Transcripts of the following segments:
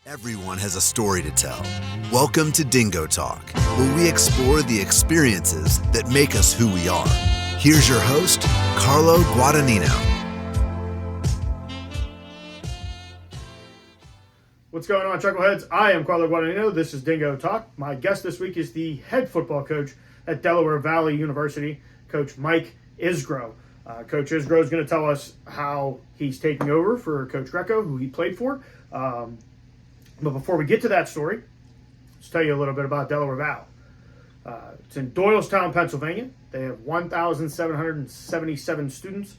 Everyone has a story to tell. Welcome to DingoTalk, where we explore the experiences that make us who we are. Here's your host, Carlo Guadagnino. What's going on, Chuckleheads? I am Carlo Guadagnino. This is DingoTalk. My guest this week is the head football coach at Delaware Valley University, Coach Mike Isgro. Coach Isgro is going to tell us how he's taking over for Coach Greco, who he played for. But before we get to that story, let's tell you a little bit about Delaware Valley. It's in Doylestown, Pennsylvania. They have 1,777 students.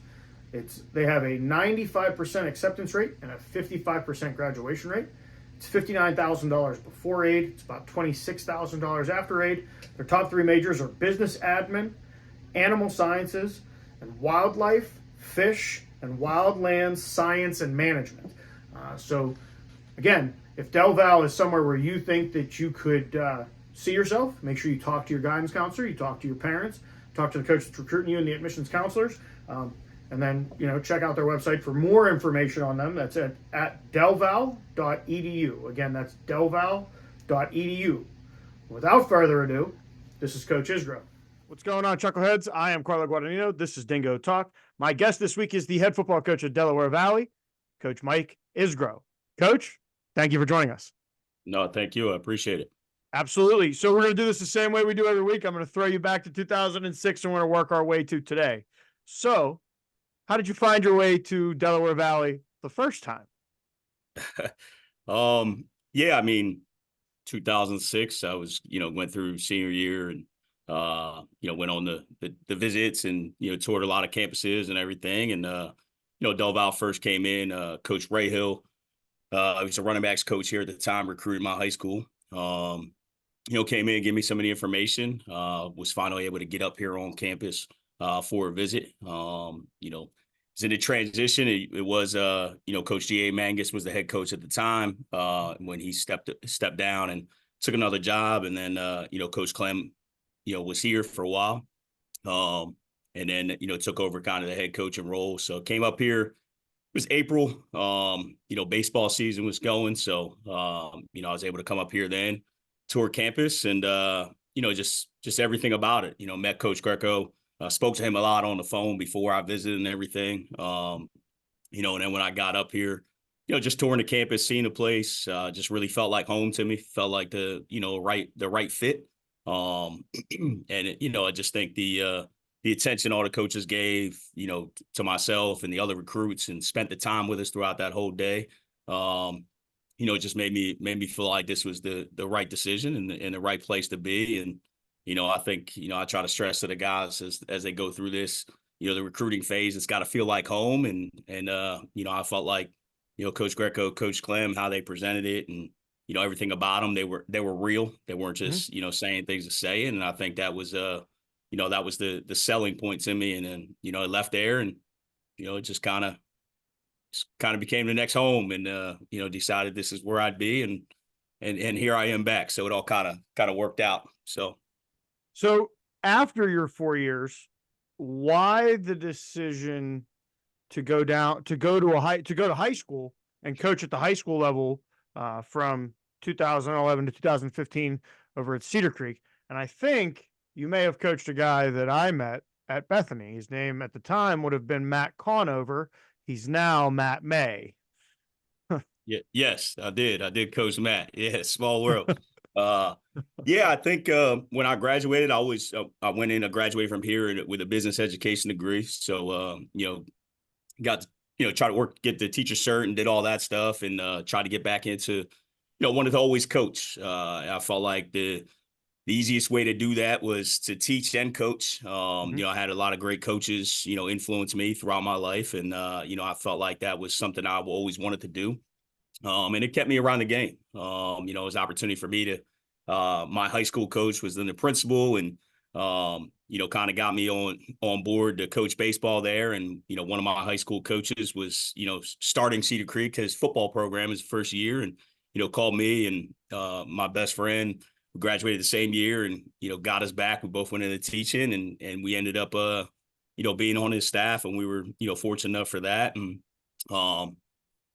They have a 95% acceptance rate and a 55% graduation rate. It's $59,000 before aid. It's about $26,000 after aid. Their top three majors are business admin, animal sciences, and wildlife, fish, and wildlands science and management. Again, if DelVal is somewhere where you think that you could see yourself, make sure you talk to your guidance counselor, you talk to your parents, talk to the coach that's recruiting you and the admissions counselors, and then check out their website for more information on them. That's at DelVal.edu. Again, that's DelVal.edu. Without further ado, this is Coach Isgro. What's going on, Chuckleheads? I am Carlo Guadagnino. This is Dingo Talk. My guest this week is the head football coach at Delaware Valley, Coach Mike Isgro. Coach, thank you for joining us. No, thank you. I appreciate it. Absolutely. So we're going to do this the same way we do every week. I'm going to throw you back to 2006 and we're going to work our way to today. So how did you find your way to Delaware Valley the first time? 2006, I was, went through senior year and, went on the visits and, toured a lot of campuses and everything. And, DelVal first came in, Coach Rahill, he was a running backs coach here at the time, recruited my high school. Came in and gave me some of the information, was finally able to get up here on campus for a visit. It's in the transition. It was, Coach G.A. Mangus was the head coach at the time when he stepped down and took another job. And then, Coach Clem, was here for a while. And then, took over kind of the head coaching role. So came up here. It was April. Baseball season was going. So, I was able to come up here then, tour campus and, just everything about it. Met Coach Greco. Spoke to him a lot on the phone before I visited and everything. And then when I got up here, just touring the campus, seeing the place, just really felt like home to me. Felt like the right fit. I just think the attention all the coaches gave, to myself and the other recruits and spent the time with us throughout that whole day. Just made me feel like this was the right decision and the right place to be. And, I think, I try to stress to the guys as they go through this, the recruiting phase, it's got to feel like home. And I felt like, Coach Greco, Coach Clem, how they presented it and, everything about them, they were real. They weren't just, saying things to say it. And I think that was, that was the selling point to me. And then, I left there and, it just kind of became the next home and, decided this is where I'd be. And here I am back. So it all kind of worked out. So after your 4 years, why the decision to go to high school and coach at the high school level from 2011 to 2015 over at Cedar Creek? And I think you may have coached a guy that I met at Bethany. His name at the time would have been Matt Conover. He's now Matt May. Yes, I did. I did coach Matt. Yeah, small world. I think when I graduated, I graduated from here with a business education degree. So, got to, try to get the teacher cert and did all that stuff and try to get back into, wanted to always coach. I felt like the easiest way to do that was to teach and coach. I had a lot of great coaches, influence me throughout my life. And, I felt like that was something I always wanted to do. And it kept me around the game. It was an opportunity for me to, my high school coach was then the principal and, kind of got me on board to coach baseball there. And, one of my high school coaches was, starting Cedar Creek, his football program his first year and, called me and my best friend who graduated the same year and, got us back. We both went into teaching and we ended up, being on his staff and we were, fortunate enough for that. And,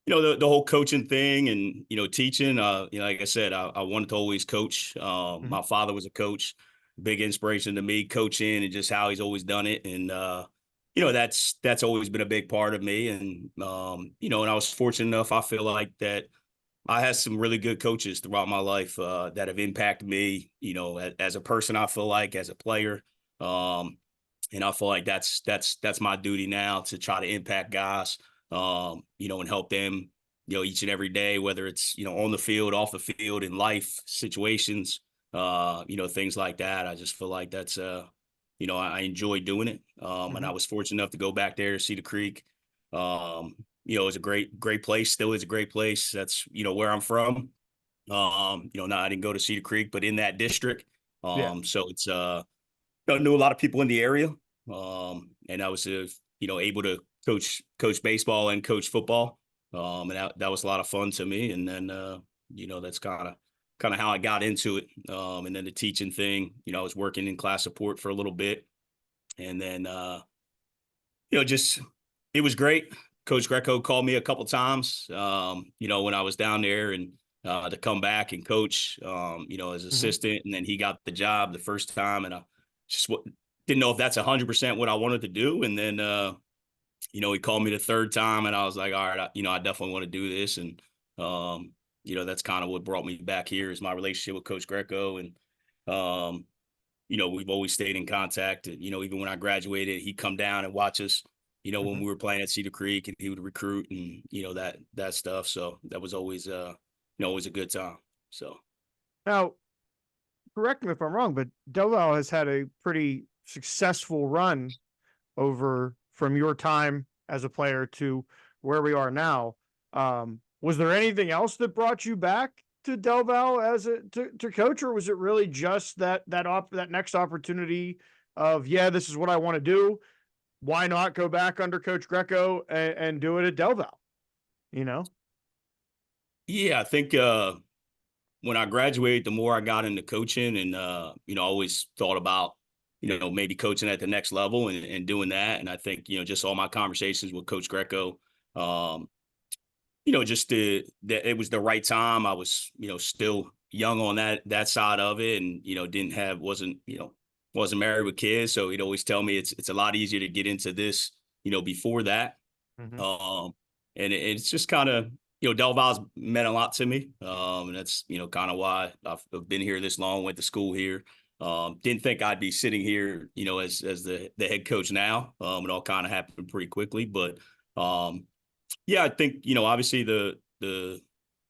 the whole coaching thing and, teaching, like I said, I wanted to always coach. Mm-hmm. My father was a coach, big inspiration to me, coaching and just how he's always done it. And, that's always been a big part of me. And, and I was fortunate enough, I feel like that I had some really good coaches throughout my life that have impacted me, as a person, I feel like, as a player. And I feel like that's my duty now to try to impact guys, and help them, each and every day, whether it's, on the field, off the field, in life situations, things like that. I just feel like that's, I enjoy doing it. And I was fortunate enough to go back there to Cedar Creek. It was a great place, still is a great place. That's, where I'm from. Now I didn't go to Cedar Creek, but in that district. Yeah. So it's, I knew a lot of people in the area. And I was, able to coach baseball and coach football. And that was a lot of fun to me. And then, that's kind of how I got into it. And then the teaching thing, I was working in class support for a little bit. And then, just, it was great. Coach Greco called me a couple times, when I was down there and, to come back and coach, as assistant. And then he got the job the first time. And I just didn't know if that's 100% what I wanted to do. And then, he called me the third time and I was like, all right, I definitely want to do this. And, that's kind of what brought me back here is my relationship with Coach Greco. And, we've always stayed in contact. And, even when I graduated, he'd come down and watch us, when we were playing at Cedar Creek, and he would recruit and, that stuff. So that was always, always a good time. So. Now, correct me if I'm wrong, but DelVal has had a pretty successful run over from your time as a player to where we are now. Was there anything else that brought you back to DelVal as to coach, or was it really just that next opportunity of, this is what I want to do? Why not go back under Coach Greco and do it at DelVal? Yeah, I think when I graduated, the more I got into coaching and, I always thought about, maybe coaching at the next level and doing that. And I think, just all my conversations with Coach Greco, just that it was the right time. I was, still young on that side of it and, wasn't married with kids. So he'd always tell me it's a lot easier to get into this, before that. And it's just kind of, DelVal's meant a lot to me. And that's, kind of why I've been here this long, went to school here. Didn't think I'd be sitting here, as the head coach now. It all kind of happened pretty quickly, but I think, obviously the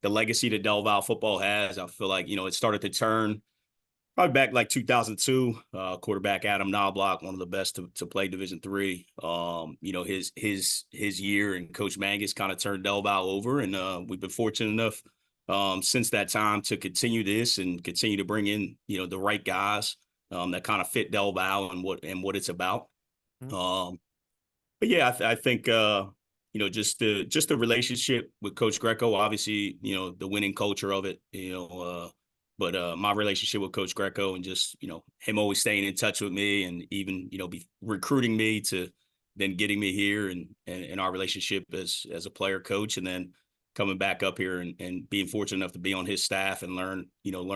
legacy that DelVal football has, I feel like, it started to turn probably back like 2002, quarterback Adam Knobloch, one of the best to play Division III. His year and Coach Mangus kind of turned DelVal over, and we've been fortunate enough since that time to continue this and continue to bring in the right guys that kind of fit DelVal and what it's about. But yeah, I think just the relationship with Coach Greco, obviously the winning culture of it, but my relationship with Coach Greco and just, him always staying in touch with me and even, be recruiting me to then getting me here and our relationship as a player coach, and then coming back up here and being fortunate enough to be on his staff and learn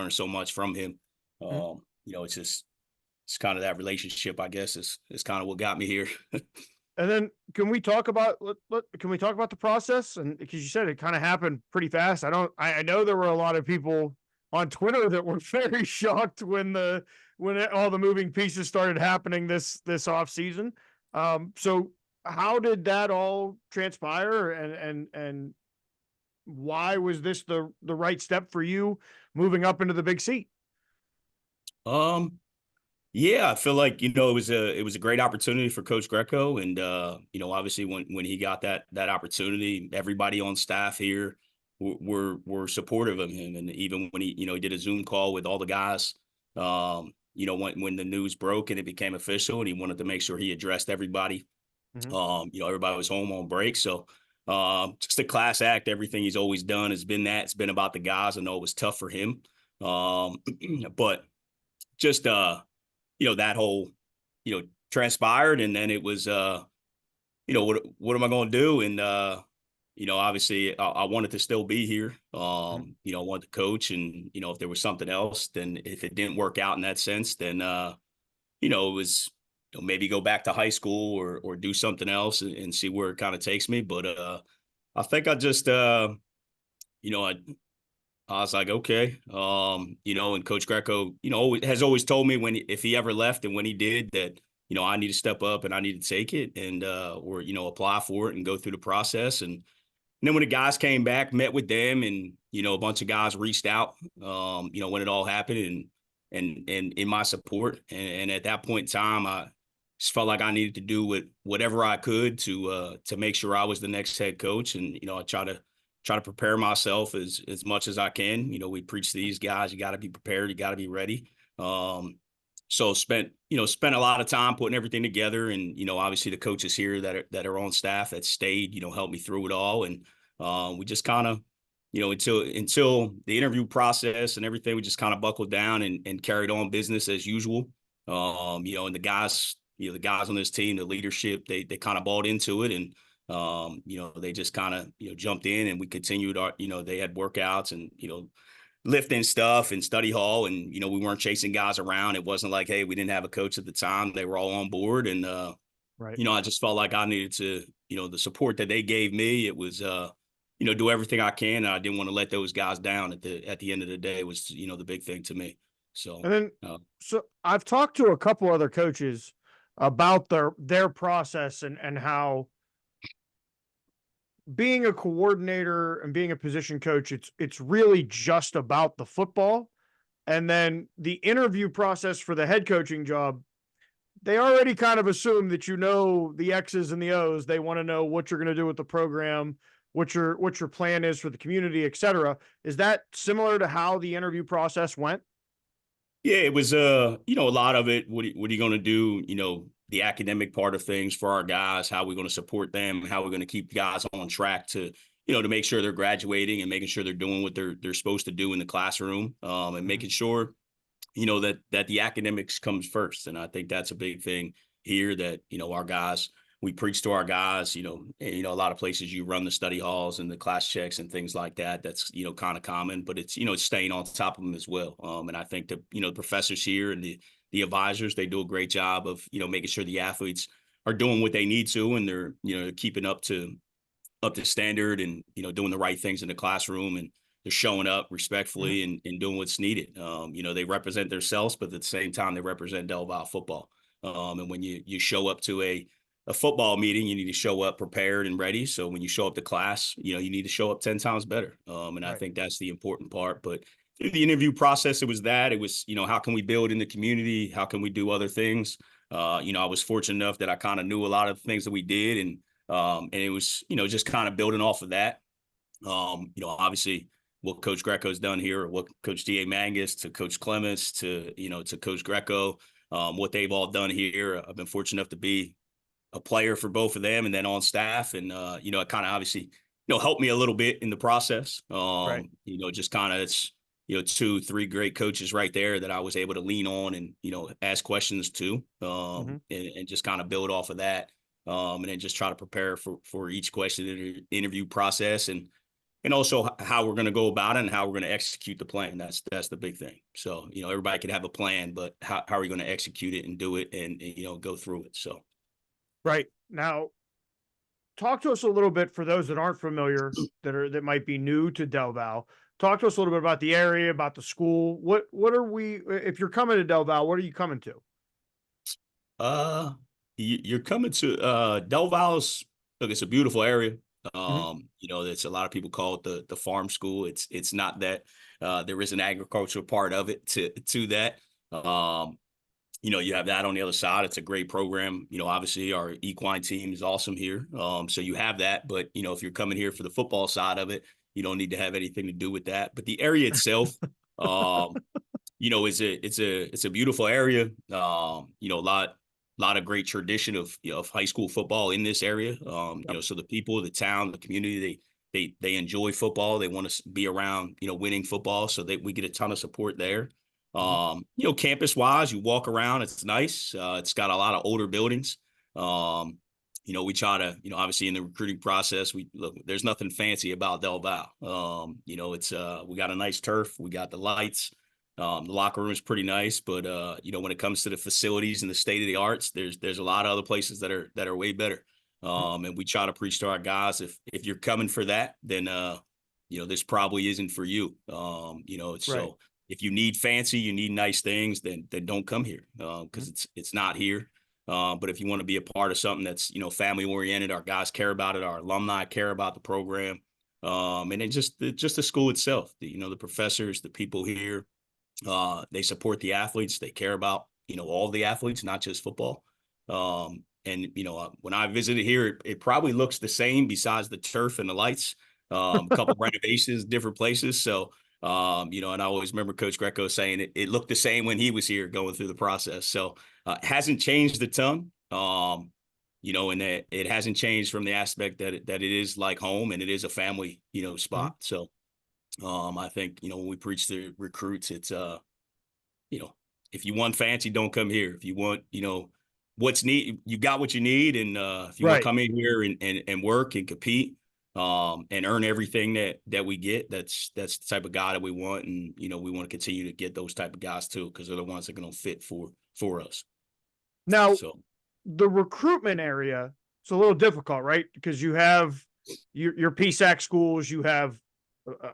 so much from him. It's kind of that relationship, I guess, is kind of what got me here. And then can we talk about the process? And because you said it kind of happened pretty fast. I know there were a lot of people on Twitter that were very shocked when all the moving pieces started happening this off season. So how did that all transpire, and why was this the right step for you moving up into the big seat? Yeah, I feel like, it was a great opportunity for Coach Greco. And, obviously when he got that opportunity, everybody on staff here were supportive of him. And even when he did a Zoom call with all the guys, when the news broke and it became official, and he wanted to make sure he addressed everybody. Everybody was home on break. So just a class act. Everything he's always done has been that. It's been about the guys. I know it was tough for him. But just that whole, transpired. And then it was, what am I going to do? And, obviously I wanted to still be here. I wanted to coach, and, if there was something else, then if it didn't work out in that sense, then, it was, maybe go back to high school or do something else and see where it kind of takes me. But I think I just, I was like, okay. And Coach Greco, has always told me if he ever left and when he did that, I need to step up and I need to take it and, or, apply for it and go through the process. And then when the guys came back, met with them, and, a bunch of guys reached out, when it all happened and in my support. And at that point in time, I just felt like I needed to do whatever I could to make sure I was the next head coach. And, I try to prepare myself as much as I can. We preach to these guys, you got to be prepared, you got to be ready. So spent a lot of time putting everything together, and, obviously the coaches here that are on staff that stayed, helped me through it all. And we just kind of, until the interview process and everything, we just kind of buckled down and carried on business as usual. And the guys on this team, the leadership, they kind of bought into it, and they just kind of, jumped in, and we continued our, they had workouts and, lifting stuff and study hall, and, we weren't chasing guys around. It wasn't like, hey, we didn't have a coach at the time. They were all on board. And, right. I just felt like I needed to, the support that they gave me, it was, do everything I can. And I didn't want to let those guys down at the end of the day was, the big thing to me. So, and then, so I've talked to a couple other coaches about their process and how being a coordinator and being a position coach, it's really just about the football. And then the interview process for the head coaching job, they already kind of assume that the X's and the O's. They want to know what you're going to do with the program, what your plan is for the community, et cetera. Is that similar to how the interview process went? Yeah, it was, a lot of it. What are you going to do? The academic part of things for our guys, how we're going to support them, how we're going to keep guys on track to, to make sure they're graduating and making sure they're doing what they're supposed to do in the classroom, and making sure, that the academics comes first. And I think that's a big thing here that, our guys, we preach to our guys, and, a lot of places you run the study halls and the class checks and things like that. That's, kind of common, but it's, it's staying on top of them as well. And I think the, professors here and the advisors, they do a great job of, making sure the athletes are doing what they need to, and they're, keeping up to standard and, doing the right things in the classroom, and they're showing up respectfully and doing what's needed. They represent themselves, but at the same time, they represent DelVal football. And when you show up to a football meeting, you need to show up prepared and ready. So when you show up to class, you need to show up 10 times better. And I think that's the important part. But through the interview process, it was, how can we build in the community? How can we do other things? I was fortunate enough that I kind of knew a lot of the things that we did. And it was, just kind of building off of that. Obviously what Coach Greco's done here, or what Coach D.A. Mangus to Coach Clements to Coach Greco, what they've all done here. I've been fortunate enough to be a player for both of them, and then on staff. And, it kind of obviously, helped me a little bit in the process. Just kind of, it's, 2-3 great coaches right there that I was able to lean on and, ask questions to, and just kind of build off of that. And then just try to prepare for each question in the interview process, and also how we're going to go about it and how we're going to execute the plan. That's the big thing. So, everybody can have a plan, but how are we going to execute it and do it and go through it? So. Right. Now, talk to us a little bit, for those that aren't familiar, that might be new to DelVal. Talk to us a little bit about the area, about the school. What are we, if you're coming to DelVal, what are you coming to? You're coming to DelVal's. Look, it's a beautiful area. It's a lot of people call it the farm school. It's not that. There is an agricultural part of it to that. You have that on the other side. It's a great program. Obviously our equine team is awesome here. So you have that, but if you're coming here for the football side of it, you don't need to have anything to do with that. But the area itself, it's a beautiful area. A lot of great tradition of high school football in this area. So the people, the town, the community, they enjoy football. They want to be around, winning football. So we get a ton of support there. Campus wise, you walk around, it's nice. It's got a lot of older buildings. we try to, obviously in the recruiting process, there's nothing fancy about DelVal. It's, we got a nice turf. We got the lights. The locker room is pretty nice, but, when it comes to the facilities and the state of the arts, there's a lot of other places that are way better. And we try to preach to our guys, if you're coming for that, then, this probably isn't for you. So if you need fancy, you need nice things, then don't come here. Cause it's not here. But if you want to be a part of something that's, family oriented, our guys care about it, our alumni care about the program. And then just the school itself, the professors, the people here, they support the athletes. They care about, all the athletes, not just football. When I visited here, it probably looks the same besides the turf and the lights, a couple renovations, different places. So, and I always remember Coach Greco saying it looked the same when he was here going through the process. So it hasn't changed a ton, and that it hasn't changed from the aspect that it is like home and it is a family, spot. So I think, when we preach to recruits, it's, if you want fancy, don't come here. If you want, what's need, you got what you need. And if you want to come in here and work and compete, and earn everything that we get, that's the type of guy that we want. And, we want to continue to get those type of guys too, because they're the ones that are going to fit for us. Now, the recruitment area, it's a little difficult, right? Because you have your PSAC schools, you have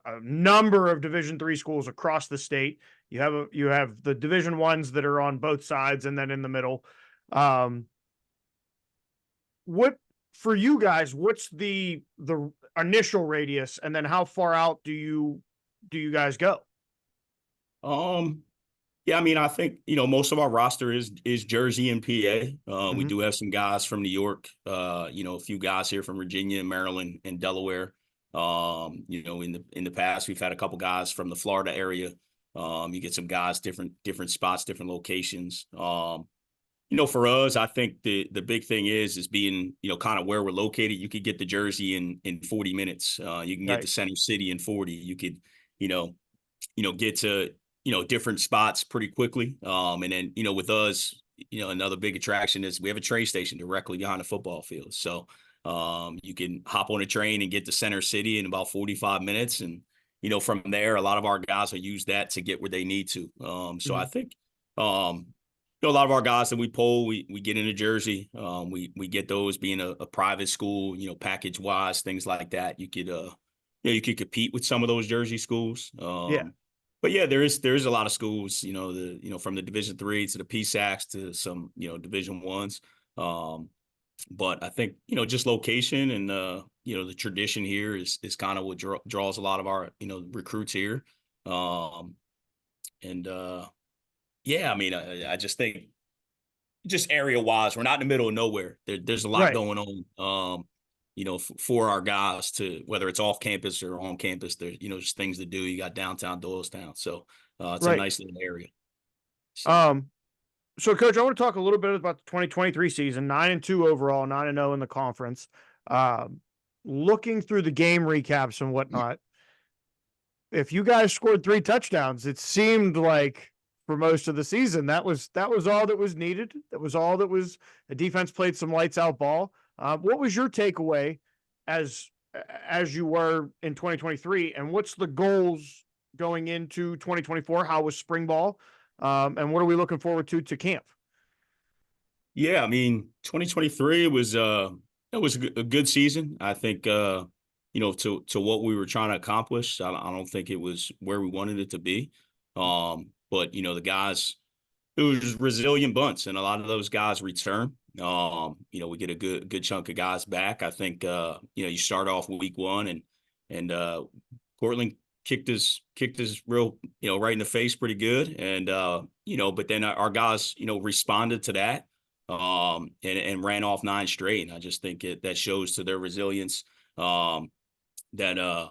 a number of Division III schools across the state. You have the Division I's that are on both sides, and then in the middle. What for you guys? What's the initial radius, and then how far out do you guys go? Yeah, I mean, I think, most of our roster is Jersey and PA. We do have some guys from New York, a few guys here from Virginia and Maryland and Delaware. In the past, we've had a couple guys from the Florida area. You get some guys, different spots, different locations. For us, I think the big thing is being, kind of where we're located. You could get to Jersey in 40 minutes. You can get to Center City in 40. You could, get to, different spots pretty quickly. And then, with us, another big attraction is we have a train station directly behind the football field. So you can hop on a train and get to Center City in about 45 minutes. And, from there, a lot of our guys will use that to get where they need to. So I think, a lot of our guys that we pull, we get into Jersey. We get those being a private school, package wise, things like that. You could, you could compete with some of those Jersey schools. But yeah, there is a lot of schools, from the Division III to the PSACs to some, Division I's. But I think, just location and, the tradition here is kind of what draws a lot of our, recruits here. Yeah, I mean, I just think just area wise, we're not in the middle of nowhere. There's a lot going on, for our guys to, whether it's off campus or on campus, there's, just things to do. You got downtown Doylestown. So it's a nice little area. So Coach, I want to talk a little bit about the 2023 season, 9-2 overall, 9-0 in the conference. Looking through the game recaps and whatnot, if you guys scored 3 touchdowns, it seemed like for most of the season, that was all that was needed. That was all that was. The defense played some lights out ball. What was your takeaway as you were in 2023, and what's the goals going into 2024? How was spring ball, and what are we looking forward to camp? Yeah, I mean, 2023 was a good season. I think to what we were trying to accomplish. I don't think it was where we wanted it to be. But, the guys, it was resilient bunch, and a lot of those guys return. We get a good chunk of guys back. I think, you start off week 1 and Portland kicked us real, right in the face pretty good. And, but then our guys, responded to that and ran off 9 straight. And I just think that shows to their resilience that,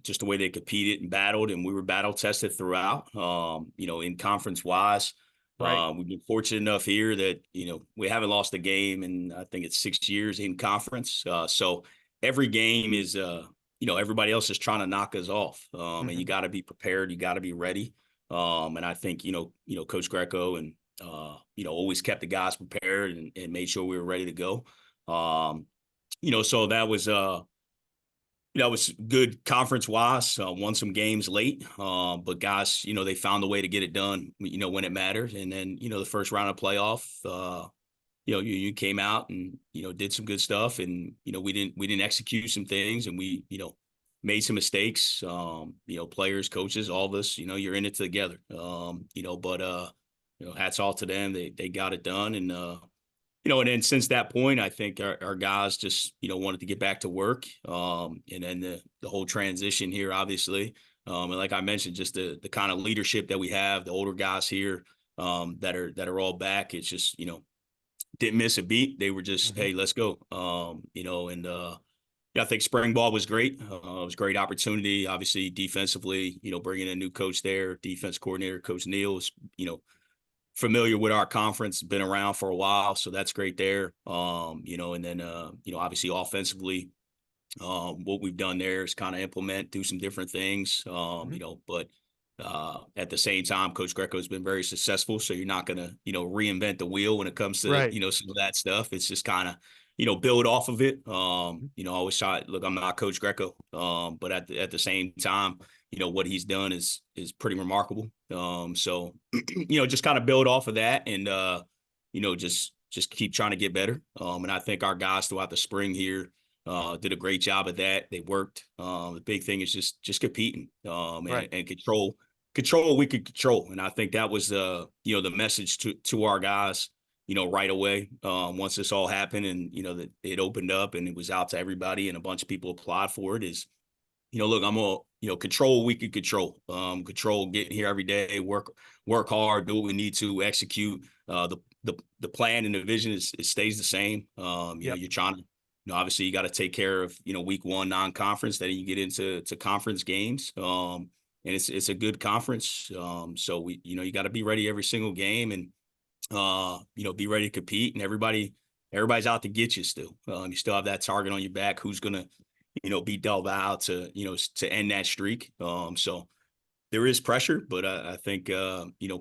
just the way they competed and battled, and we were battle tested throughout, in conference wise. We've been fortunate enough here that, we haven't lost a game in, I think it's 6 years in conference. So every game is, everybody else is trying to knock us off. And you got to be prepared. You got to be ready. And I think, Coach Greco and, always kept the guys prepared and made sure we were ready to go. So that was good conference wise. Won some games late, but guys, they found a way to get it done, when it mattered. And then, the first round of playoff, you came out and, did some good stuff, and, we didn't execute some things, and we, made some mistakes. Players, coaches, all of us, you're in it together. Hats off to them. They got it done. And, and then since that point, I think our guys just, wanted to get back to work. And then the whole transition here, obviously. And like I mentioned, just the kind of leadership that we have, the older guys here that are all back. It's just, didn't miss a beat. They were just, hey, let's go. I think spring ball was great. It was a great opportunity. Obviously, defensively, bringing a new coach there, defense coordinator, Coach Neal is, familiar with our conference, been around for a while, so that's great there. And then obviously offensively, what we've done there is kind of do some different things. But at the same time, Coach Greco has been very successful, so you're not going to reinvent the wheel when it comes to some of that stuff. It's just kind of build off of it. I always try. Look, I'm not Coach Greco, but at the same time, what he's done is pretty remarkable. So just kind of build off of that, and just keep trying to get better. And I think our guys throughout the spring here did a great job of that. They worked. The big thing is just competing and control what we could control. And I think that was the message to our guys. Right away, once this all happened and, that it opened up and it was out to everybody and a bunch of people applied for it is, look, I'm going to, control what we can control, control getting here every day, work hard, do what we need to execute. The plan and the vision it stays the same. You're trying to, obviously you got to take care of, week one non-conference, then you get into conference games. And it's a good conference. So we, you got to be ready every single game and, be ready to compete, and everybody's out to get you still. You still have that target on your back. Who's going to, beat DelVal to end that streak. So there is pressure, but I think,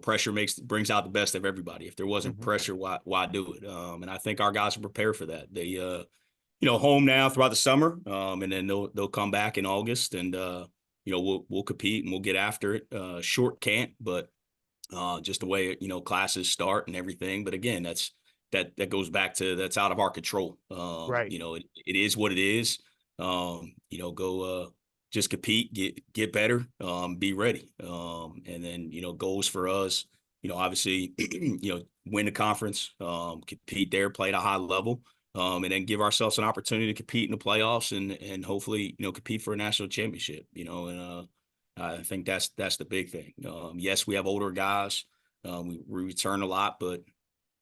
pressure brings out the best of everybody. If there wasn't pressure, why do it? And I think our guys are prepared for that. They, home now throughout the summer, and then they'll come back in August and, we'll compete and we'll get after it. Short can't, but just the way, classes start and everything. But again, that goes back to, that's out of our control. It is what it is. Go just compete, get better, be ready. And then, goals for us, obviously, win the conference, compete there, play at a high level, and then give ourselves an opportunity to compete in the playoffs and hopefully, compete for a national championship, and I think that's the big thing. Yes, we have older guys. We return a lot, but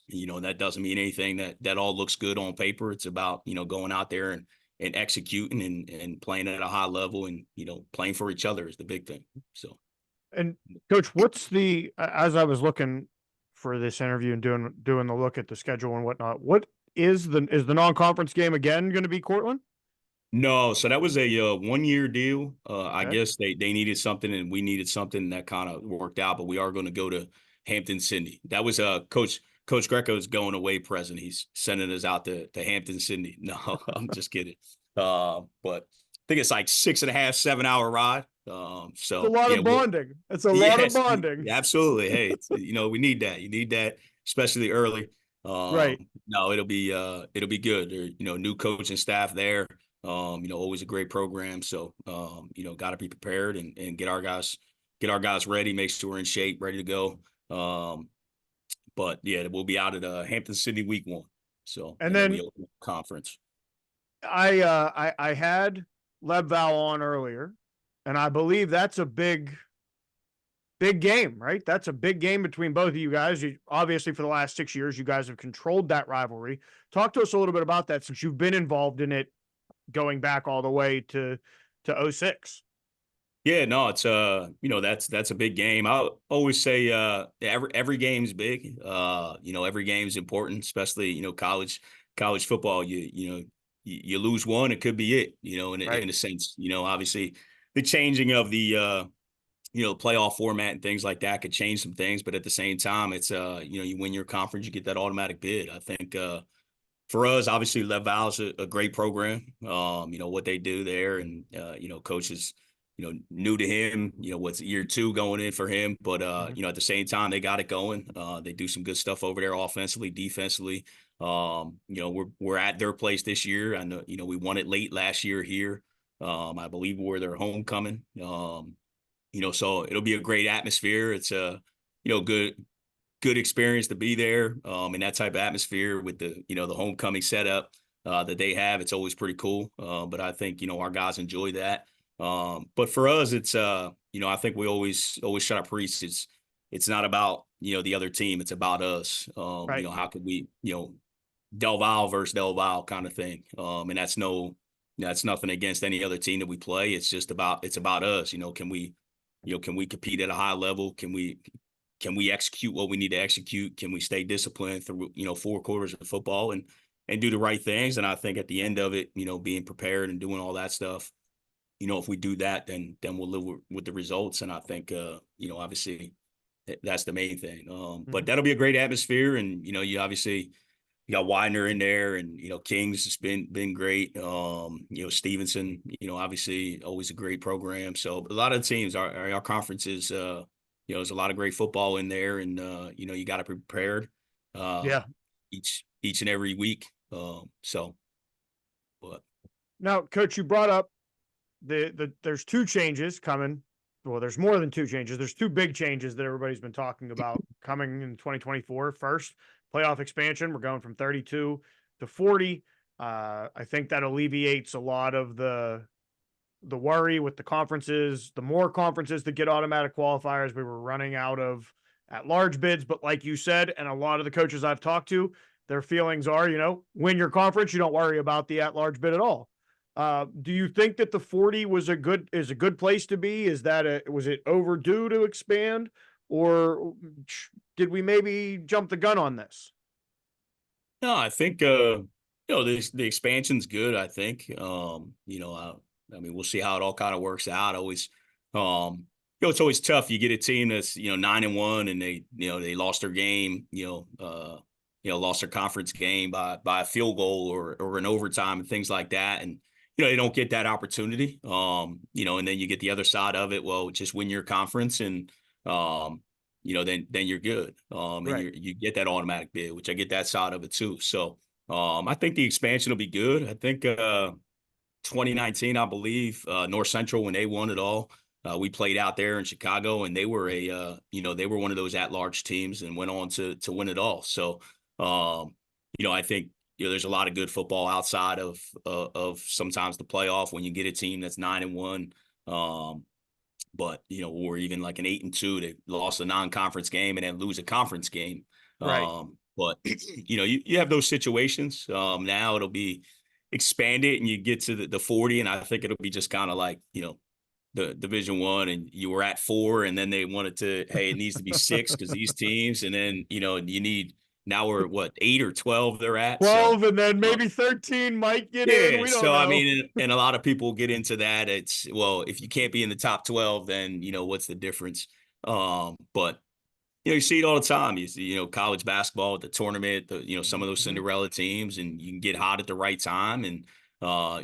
that doesn't mean anything. That all looks good on paper. It's about going out there and executing and playing at a high level and playing for each other is the big thing. So, and Coach, as I was looking for this interview and doing the look at the schedule and whatnot, what is the non-conference game again going to be Cortland? No, so that was a 1-year deal. I guess they needed something and we needed something that kind of worked out, but we are going to go to Hampton-Sydney. That was Coach Greco's going away present. He's sending us out to Hampton-Sydney. No, I'm just kidding. But I think it's like 6.5, 7-hour ride. So it's a lot of bonding. It's a lot of bonding. Absolutely. Hey, we need that. You need that, especially early. No, it'll be good. There, new coach and staff there. Always a great program. So, got to be prepared and get our guys ready, make sure we're in shape, ready to go. But yeah, we'll be out at Hampton-Sydney week 1. So, and then conference. I had DelVal on earlier, and I believe that's a big game, right? That's a big game between both of you guys. Obviously, for the last 6 years, you guys have controlled that rivalry. Talk to us a little bit about that since you've been involved in it going back all the way to 06. Yeah, no, it's that's a big game. I always say every game's big. Every game's important, especially college football. You lose one, it could be it. In a sense, obviously the changing of the playoff format and things like that could change some things, but at the same time, it's you win your conference, you get that automatic bid. I think for us, obviously, DelVal is a great program. What they do there, and coach is new to him. What's year 2 going in for him, but at the same time, they got it going. They do some good stuff over there, offensively, defensively. We're at their place this year. I know we won it late last year here. I believe we're their homecoming. So it'll be a great atmosphere. It's a good experience to be there in that type of atmosphere with the the homecoming setup that they have. It's always pretty cool. But I think our guys enjoy that. But for us, it's I think we always shut our priests. It's not about the other team. It's about us. Right. How could we DelVal versus DelVal kind of thing. And that's nothing against any other team that we play. It's about us. Can we compete at a high level? Can we execute what we need to execute? Can we stay disciplined through 4 quarters of football and do the right things? And I think at the end of it, being prepared and doing all that stuff, if we do that, then we'll live with the results. And I think obviously that's the main thing. But that'll be a great atmosphere. And you obviously you got Widener in there, and Kings has been great. Stevenson, obviously always a great program. So a lot of teams, our conference is there's a lot of great football in there, and you got to be prepared. Each and every week. But now, Coach, you brought up there's 2 changes coming. Well, there's more than 2 changes. There's 2 big changes that everybody's been talking about coming in 2024. First, playoff expansion. We're going from 32 to 40. I think that alleviates a lot of the worry with the conferences. The more conferences that get automatic qualifiers, we were running out of at-large bids. But like you said, and a lot of the coaches I've talked to, their feelings are, win your conference, you don't worry about the at-large bid at all. Do you think that the 40 is a good place to be? Was it overdue to expand, or did we maybe jump the gun on this? No, I think the expansion's good. I think we'll see how it all kind of works out. Always, it's always tough. You get a team that's 9-1 and they lost their game, lost their conference game by a field goal or an overtime and things like that, and they don't get that opportunity. And then you get the other side of it. Well, just win your conference and then you're good. And right. you get that automatic bid, which I get that side of it too. So I think the expansion will be good. I think 2019, I believe, North Central, when they won it all, we played out there in Chicago, and they were they were one of those at-large teams and went on to win it all. So I think there's a lot of good football outside of sometimes the playoff when you get a team that's 9-1. But or even like an 8-2, they lost a non-conference game and then lose a conference game. Right. But you have those situations. Now it'll be expanded, and you get to the 40, and I think it'll be just kind of like the Division I, and you were at 4, and then they wanted to, hey, it needs to be 6 because these teams, and then you need. Now we're 8 or 12 they're at 12, so, and then maybe 13 might get in. We don't know. I mean, and a lot of people get into that. It's, well, if you can't be in the top 12, then what's the difference? But you see it all the time. You see, college basketball at the tournament, some of those Cinderella teams, and you can get hot at the right time, and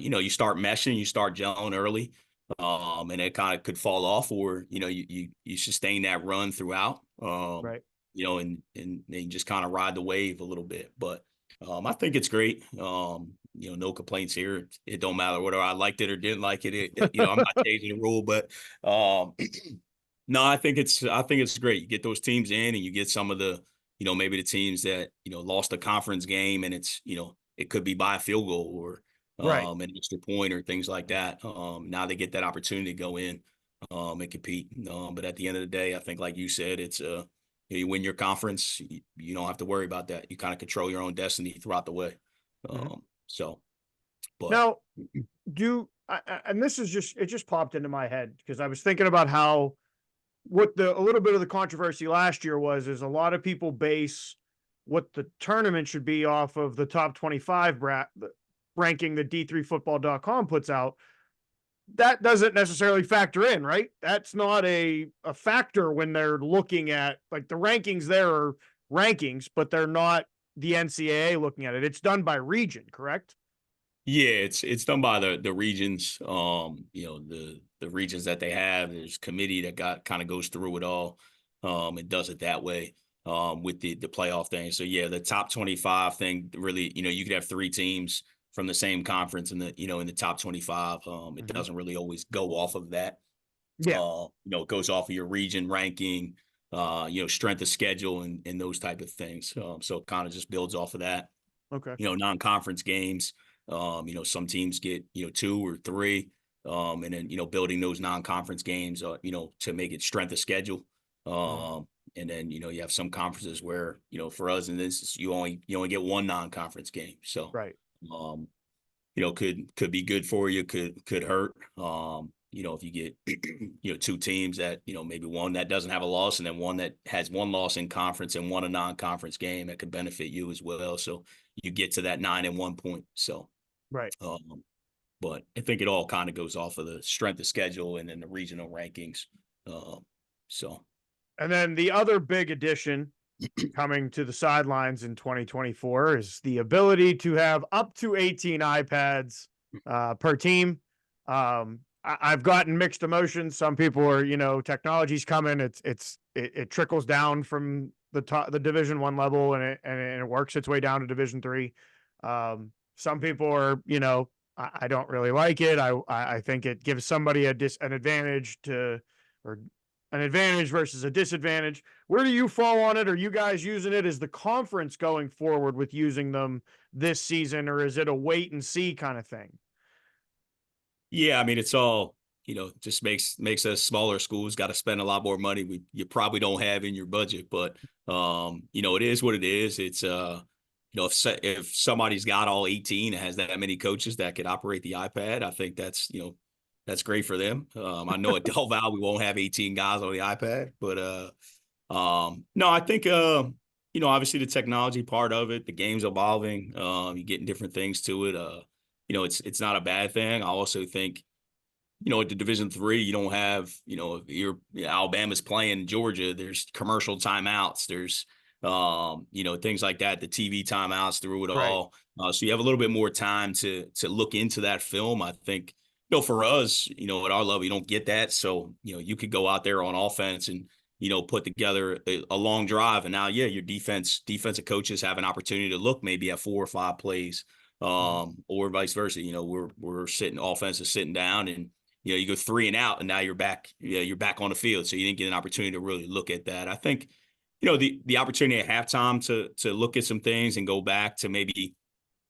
you start meshing, you start gelling early, and it kind of could fall off, or you sustain that run throughout. Right. And they just kind of ride the wave a little bit. But I think it's great. No complaints here. It don't matter whether I liked it or didn't like it. I'm not changing the rule, but no, I think it's great. You get those teams in, and you get some of the, maybe the teams that, lost a conference game, and it's, it could be by a field goal or an extra point or things like that. Now they get that opportunity to go in and compete. But at the end of the day, I think, like you said, it's you win your conference, you don't have to worry about that. You kind of control your own destiny throughout the way. But now, and this is it just popped into my head because I was thinking about a little bit of the controversy last year is a lot of people base what the tournament should be off of the top 25 ranking that D3football.com puts out. That doesn't necessarily factor in, right? That's not a factor when they're looking at, like, the rankings. There are rankings, but they're not the NCAA looking at it. It's done by region, correct? Yeah, it's done by the regions. The regions that they have. There's a committee that kind of goes through it all. And does it that way. With the playoff thing. So yeah, the top 25 thing really, you could have 3 teams from the same conference in the top 25. It doesn't really always go off of that. Yeah. It goes off of your region ranking, strength of schedule and those type of things. So it kind of just builds off of that. Okay. Non-conference games. Some teams get, 2 or 3. And then, building those non-conference games, to make it strength of schedule. And then, you have some conferences where, for us in this, you only get 1 non-conference game. So, right. Could be good for you, could hurt. If you get, 2 teams that, maybe one that doesn't have a loss and then one that has 1 loss in conference and 1 a non-conference game, that could benefit you as well. So you get to that 9-1 point. So, right. But I think it all kind of goes off of the strength of schedule and then the regional rankings. And then the other big addition coming to the sidelines in 2024 is the ability to have up to 18 iPads per team. I've gotten mixed emotions. Some people are, technology's coming. It trickles down from the Division I level and it works its way down to Division III. Some people are, I don't really like it. I think it gives somebody an advantage or an advantage versus a disadvantage. Where do you fall on it? Are you guys using it? Is the conference going forward with using them this season, or is it a wait and see kind of thing? Yeah, I mean, it's all, just makes us smaller schools got to spend a lot more money you probably don't have in your budget. But, it is what it is. It's, if somebody's got all 18 and has that many coaches that could operate the iPad, I think that's great for them. I know at DelVal we won't have 18 guys on the iPad, but no, I think obviously the technology part of it, the game's evolving. You're getting different things to it. It's not a bad thing. I also think, at the Division III, you don't have, if Alabama's playing Georgia, there's commercial timeouts, there's things like that, the TV timeouts through it all. So you have a little bit more time to look into that film. I think, for us, at our level, you don't get that. So, you could go out there on offense and, put together a long drive. And now, your defensive coaches have an opportunity to look maybe at 4 or 5 plays, or vice versa. We're offense is sitting down and, you go 3 and out and now you're back on the field. So you didn't get an opportunity to really look at that. I think, the opportunity at halftime to look at some things and go back to maybe,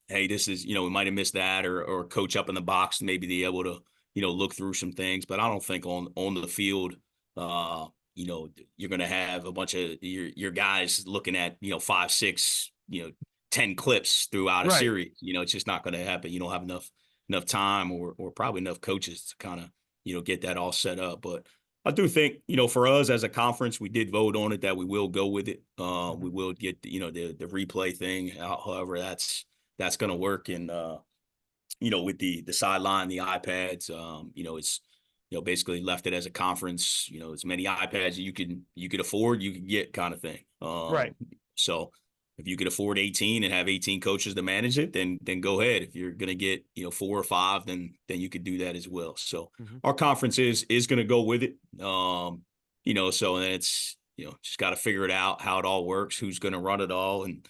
hey, this is, we might have missed that, or coach up in the box, maybe be able to, look through some things. But I don't think on the field, you're going to have a bunch of your guys looking at, 5, 6, 10 clips throughout a series. It's just not going to happen. You don't have enough time or probably enough coaches to kind of, get that all set up. But I do think, for us as a conference, we did vote on it that we will go with it. We will get, the replay thing, however that's going to work. And, with the sideline, the iPads, it's, basically left it as a conference, as many iPads you could afford, you could get kind of thing. So if you could afford 18 and have 18 coaches to manage it, then go ahead. If you're going to get, 4 or 5, then you could do that as well. So our conference is going to go with it. So then it's, just got to figure it out, how it all works, who's going to run it all. And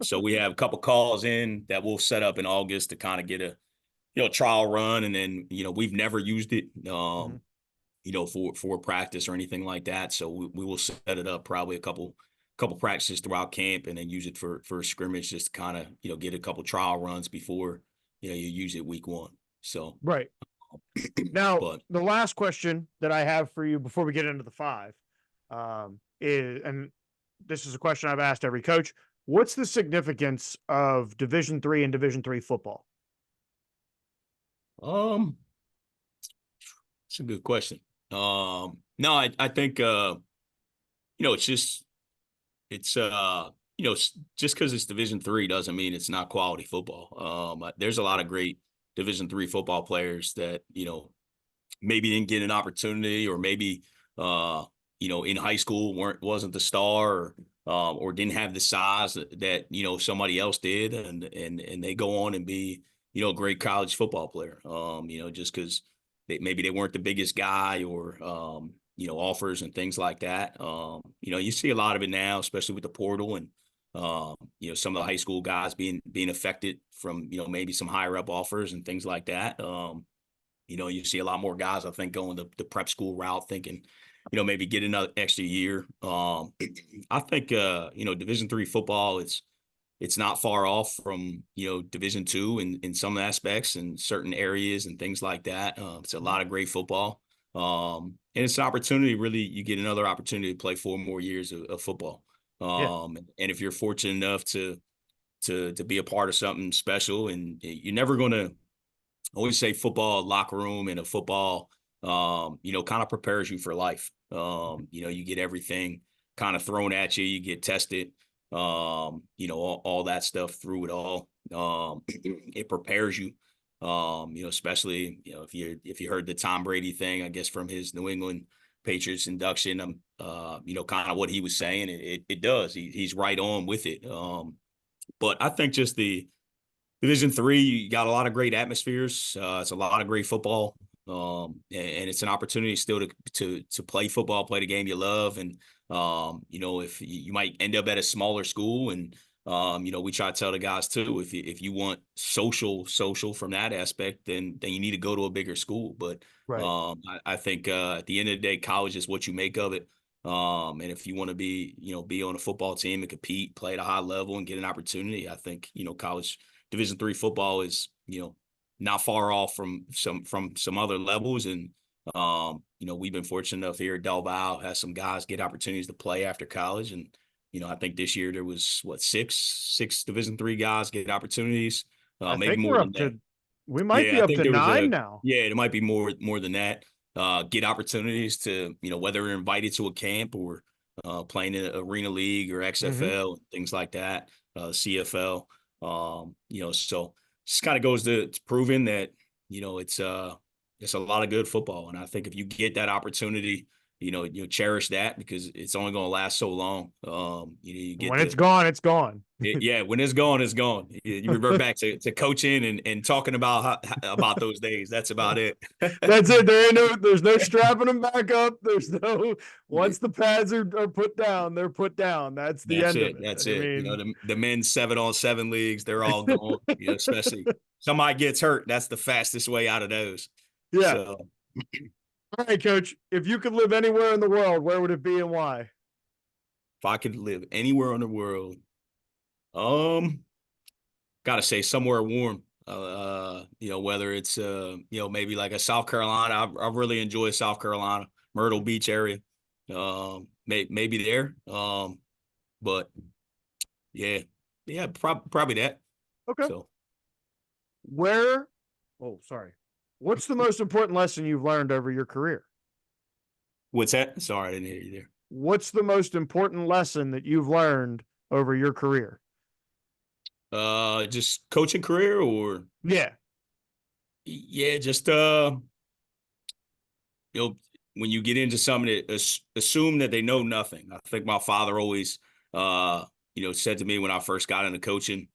so we have a couple calls in that we'll set up in August to kind of get a, trial run. And then, we've never used it, for practice or anything like that. So we will set it up probably a couple practices throughout camp and then use it for a scrimmage, just to kind of, get a couple trial runs before, you use it week 1. So, Now, the last question that I have for you before we get into the 5, is, and this is a question I've asked every coach, what's the significance of Division III and Division III football? It's a good question. No, I think, it's just just because it's Division III doesn't mean it's not quality football. There's a lot of great Division III football players that, maybe didn't get an opportunity, or maybe, in high school wasn't the star, or didn't have the size that, somebody else did. And they go on and be, a great college football player, just because maybe they weren't the biggest guy or, offers and things like that. You see a lot of it now, especially with the portal and, some of the high school guys being affected from, maybe some higher up offers and things like that. You see a lot more guys, I think, going the prep school route, thinking, maybe get another extra year. I think, Division III football, it's not far off from, Division II in some aspects and certain areas and things like that. It's a lot of great football. And it's an opportunity, really, you get another opportunity to play 4 more years of football. And if you're fortunate enough to be a part of something special, and you're never going to always say football locker room and a football, kind of prepares you for life. You get everything kind of thrown at you. You get tested, all that stuff through it all. It prepares you, especially, if you heard the Tom Brady thing, I guess, from his New England Patriots induction, kind of what he was saying, it does. He's right on with it. But I think just the Division III, you got a lot of great atmospheres. It's a lot of great football, and it's an opportunity still to play football, play the game you love. And if you might end up at a smaller school, and we try to tell the guys too, if you want social from that aspect, then you need to go to a bigger school. But Right. I think at the end of the day, college is what you make of it. And if you want to be on a football team and compete, play at a high level, and get an opportunity, I think college Division III football is, not far off from some other levels. And, we've been fortunate enough here at DelVal, has some guys get opportunities to play after college. And, I think this year there was six Division III guys get opportunities, I maybe think more we're than up that. to, we might Yeah, be I up think to there was 9 now. it might be more than that. Get opportunities to, whether they're invited to a camp or playing in an arena league or XFL, things like that, CFL. So just kind of goes to proving that, it's a lot of good football. And I think if you get that opportunity, you cherish that, because it's only going to last so long. You get When it's gone, it's gone. when it's gone, it's gone. You revert back to coaching and talking about those days. That's about it. That's it. There's no strapping them back up. There's no, once the pads are put down, they're put down. That's the That's end it. of it. That's I it. mean, The men's 7-on-7 leagues, they're all gone. Especially somebody gets hurt. That's the fastest way out of those. yeah. So, All right, coach, if you could live anywhere in the world, where would it be and why? if I could live anywhere in the world, gotta say somewhere warm. Whether it's maybe like a South Carolina. I really enjoy South Carolina, Myrtle Beach area. Maybe there. But yeah, probably that. Okay. So, Where, oh, sorry. What's the most important lesson you've learned over your career? what's that? Sorry, I didn't hear you there. What's the most important lesson that you've learned over your career? Just coaching career, or Yeah. just when you get into something, assume that they know nothing. I think my father always said to me when I first got into coaching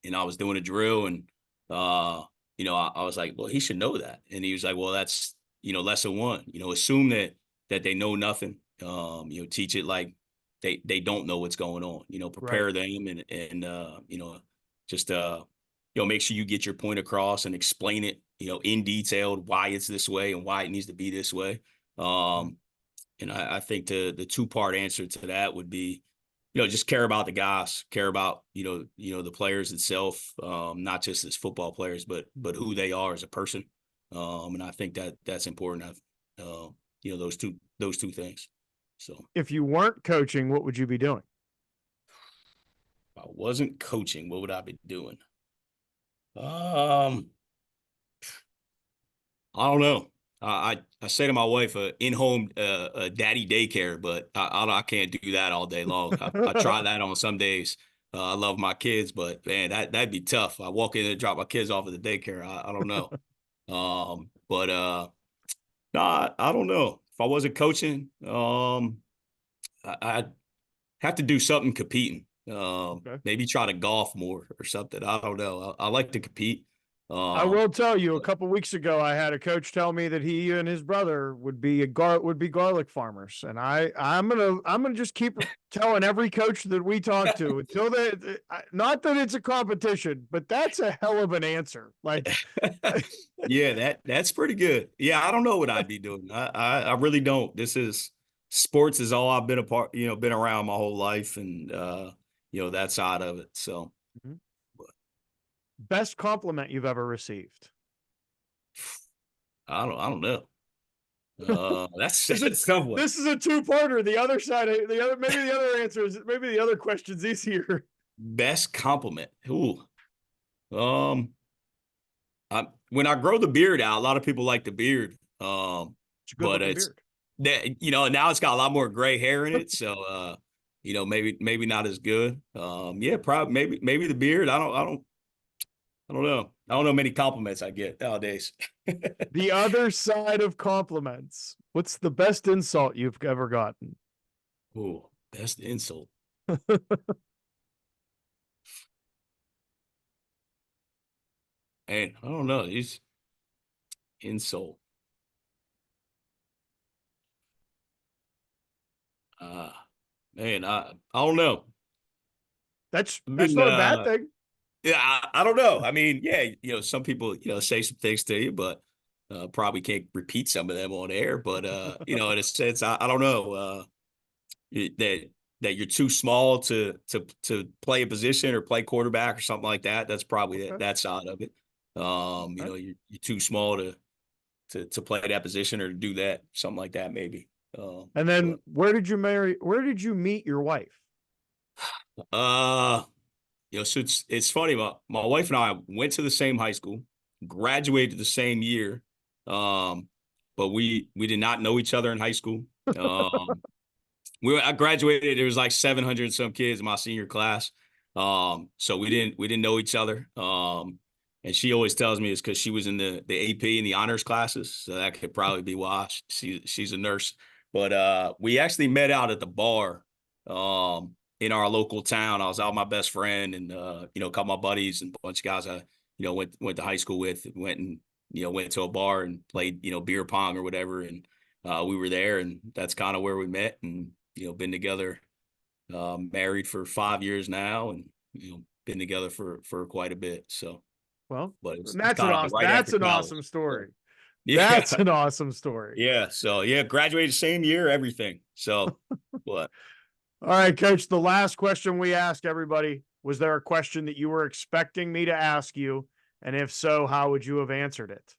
and I was doing a drill, and I was like, well, he should know that. And he was like, well, that's lesson one. Assume that they know nothing. Teach it like they don't know what's going on. Prepare them, and just make sure you get your point across and explain it in detail why it's this way and why it needs to be this way. And I think the 2-part answer to that would be, just care about the guys, care about the players itself, not just as football players, but who they are as a person. And I think that's important. Those two things. So If you weren't coaching, what would you be doing? if I wasn't coaching, what would I be doing? I don't know. I say to my wife, in-home daddy daycare, but I can't do that all day long. I try that on some days. I love my kids, but man, that'd be tough. I walk in and drop my kids off at the daycare. I don't know. But no, I don't know. If I wasn't coaching, have to do something competing. Okay. Maybe try to golf more or something. I don't know. I like to compete. I will tell you, a couple weeks ago, I had a coach tell me that he and his brother would be garlic farmers, and I'm gonna just keep telling every coach that we talk to until they. Not that it's a competition, but that's a hell of an answer. Like, yeah, that's pretty good. Yeah, I don't know what I'd be doing. I really don't. Sports is all I've been been around my whole life, and that side of it. So. Mhm. Best compliment you've ever received? I don't know. That's a tough one. This is a two-parter. The other side, maybe the other answer is maybe the other question's easier. Best compliment. Ooh. When I grow the beard out, a lot of people like the beard. But it's beard. Now it's got a lot more gray hair in it, so maybe not as good. Probably maybe the beard. I don't know. I don't know many compliments I get nowadays. The other side of compliments. What's the best insult you've ever gotten? Oh, best insult. Man, I don't know. It's insult. Man, I don't know. That's not a bad thing. Yeah, I don't know. I mean, yeah, some people, say some things to you, but probably can't repeat some of them on air. But in a sense, I don't know that you're too small to play a position or play quarterback or something like that. That's probably that side of it. You're too small to play that position or to do that, something like that, maybe. And then where did you meet your wife? So it's funny. My wife and I went to the same high school, graduated the same year, but we did not know each other in high school. I graduated. There was like 700 some kids in my senior class, so we didn't know each other. And she always tells me it's because she was in the AP and the honors classes, so that could probably be why. She's a nurse, but we actually met out at the bar. In our local town. I was out with my best friend and, a couple of my buddies and a bunch of guys I, went to high school with, went to a bar and played, beer pong or whatever. And we were there, and that's kind of where we met, and, been together, married for 5 years now, and, been together for quite a bit. So, well, but that's an awesome story. Yeah. That's an awesome story. Yeah. So graduated same year, everything. So what? All right, Coach, the last question we ask everybody, was there a question that you were expecting me to ask you? And if so, how would you have answered it?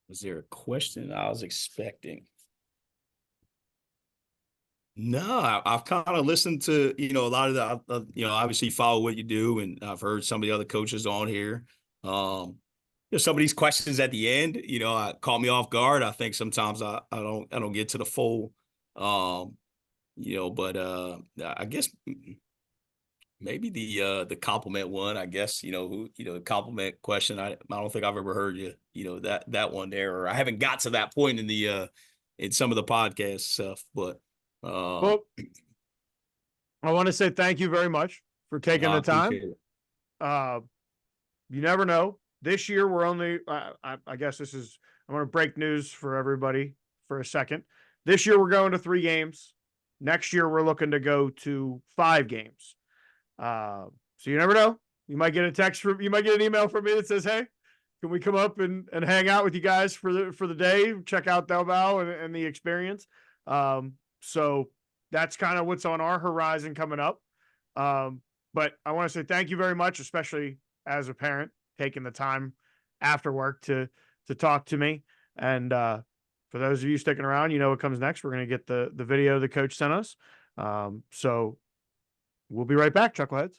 Was there a question I was expecting? No, I've kind of listened to, a lot of the, obviously follow what you do. And I've heard some of the other coaches on here. Some of these questions at the end, caught me off guard. I think sometimes I don't get to the full, but I guess maybe the compliment one, I guess, the compliment question. I don't think I've ever heard that one there, or I haven't got to that point in in some of the podcast stuff, but, well, I want to say thank you very much for taking the time. You never know. This year we're only, I guess I'm going to break news for everybody for a second. This year, we're going to 3 games. Next year, we're looking to go to 5 games. So you never know. You might get you might get an email from me that says, "Hey, can we come up and hang out with you guys for the day? Check out DelVal and the experience." So that's kind of what's on our horizon coming up. But I want to say thank you very much, especially as a parent, taking the time after work to talk to me. And for those of you sticking around, what comes next. We're going to get the video the coach sent us. So we'll be right back, Chuckleheads.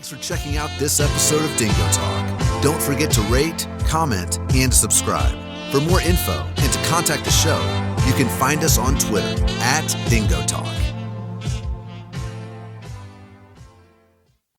Thanks for checking out this episode of Dingo Talk. Don't forget to rate, comment, and subscribe. For more info and to contact the show, you can find us on Twitter @DingoTalk.